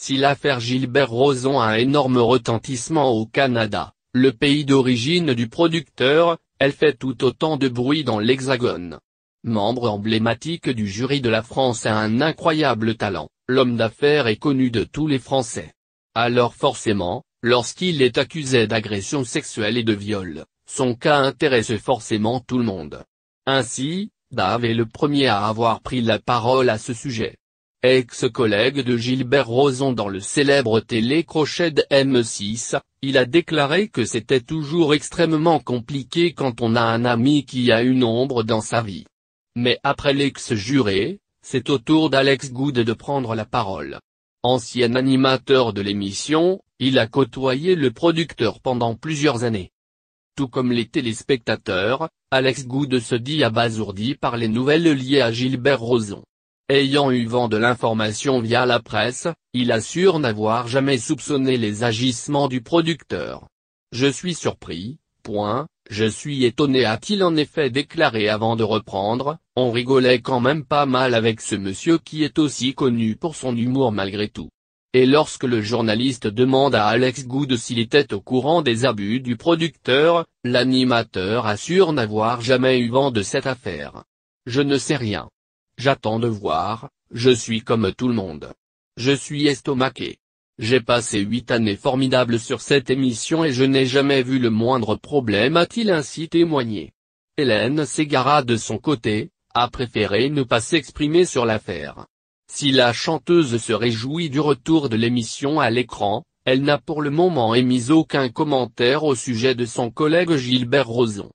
Si l'affaire Gilbert Rozon a un énorme retentissement au Canada, le pays d'origine du producteur, elle fait tout autant de bruit dans l'Hexagone. Membre emblématique du jury de la France a un incroyable talent, l'homme d'affaires est connu de tous les Français. Alors forcément, lorsqu'il est accusé d'agression sexuelle et de viol, son cas intéresse forcément tout le monde. Ainsi, Dave est le premier à avoir pris la parole à ce sujet. Ex-collègue de Gilbert Rozon dans le célèbre télécrochet de M6, il a déclaré que c'était toujours extrêmement compliqué quand on a un ami qui a une ombre dans sa vie. Mais après l'ex-juré, c'est au tour d'Alex Good de prendre la parole. Ancien animateur de l'émission, il a côtoyé le producteur pendant plusieurs années. Tout comme les téléspectateurs, Alex Good se dit abasourdi par les nouvelles liées à Gilbert Rozon. Ayant eu vent de l'information via la presse, il assure n'avoir jamais soupçonné les agissements du producteur. Je suis surpris, je suis étonné a-t-il en effet déclaré avant de reprendre, on rigolait quand même pas mal avec ce monsieur qui est aussi connu pour son humour malgré tout. Et lorsque le journaliste demande à Alex Good s'il était au courant des abus du producteur, l'animateur assure n'avoir jamais eu vent de cette affaire. Je ne sais rien. J'attends de voir, je suis comme tout le monde. Je suis estomaqué. J'ai passé 8 années formidables sur cette émission et je n'ai jamais vu le moindre problème, a-t-il ainsi témoigné. Hélène Ségara de son côté, a préféré ne pas s'exprimer sur l'affaire. Si la chanteuse se réjouit du retour de l'émission à l'écran, elle n'a pour le moment émis aucun commentaire au sujet de son collègue Gilbert Rozon.